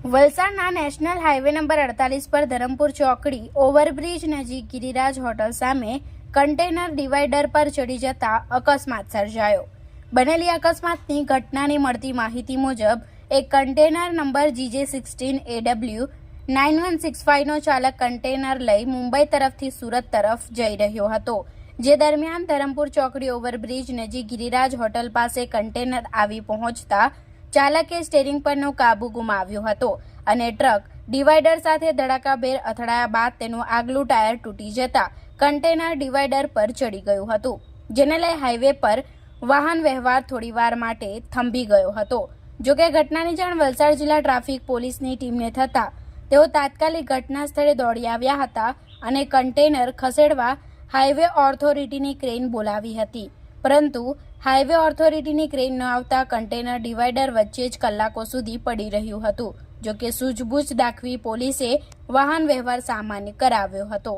વલસાડના national highway number 48 પર ધરમપુર ચોકડી ઓવરબ્રિજ નજીક ગિરિરાજ હોટલ સામે કન્ટેનર ડિવાઈડર પર ચડી જતા અકસ્માત સર્જાયો। બનેલી અકસ્માતની ઘટનાની મળતી માહિતી મુજબ એક કન્ટેનર નંબર GJ16AW 9165 નો ચાલક કન્ટેનર લઈ મુંબઈ તરફથી સુરત તરફ જઈ રહ્યો હતો, જે દરમિયાન ધરમપુર ચોકડી ઓવરબ્રિજ નજીક ગિરિરાજ હોટલ પાસે કન્ટેનર આવી પહોંચતા ચાલકે સ્ટીયરિંગ પરનો કાબુ ગુમાવ્યો હતો અને ટ્રક ડિવાઈડર સાથે ધડાકાભેર અથડાયા બાદ તેનું આગલું ટાયર તૂટી જતા કન્ટેનર ડિવાઈડર પર ચડી ગયું હતું, જેને લઈ હાઈવે પર વાહન વ્યવહાર થોડીવાર માટે થંભી ગયો હતો। જોકે ઘટનાની જાણ વલસાડ જિલ્લા ટ્રાફિક પોલીસની ટીમને થતાં તેઓ તાત્કાલિક ઘટના સ્થળે દોડી આવ્યા હતા અને કન્ટેનર ખસેડવા હાઈવે ઓથોરિટીની ક્રેન બોલાવી હતી, પરંતુ હાઈવે ઓથોરિટીની ક્રેન ન આવતા કન્ટેનર ડિવાઈડર વચ્ચે જ કલાકો સુધી પડી રહ્યું હતું। જોકે સૂઝબૂછ દાખવી પોલીસે વાહન વ્યવહાર સામાન્ય કરાવ્યો હતો।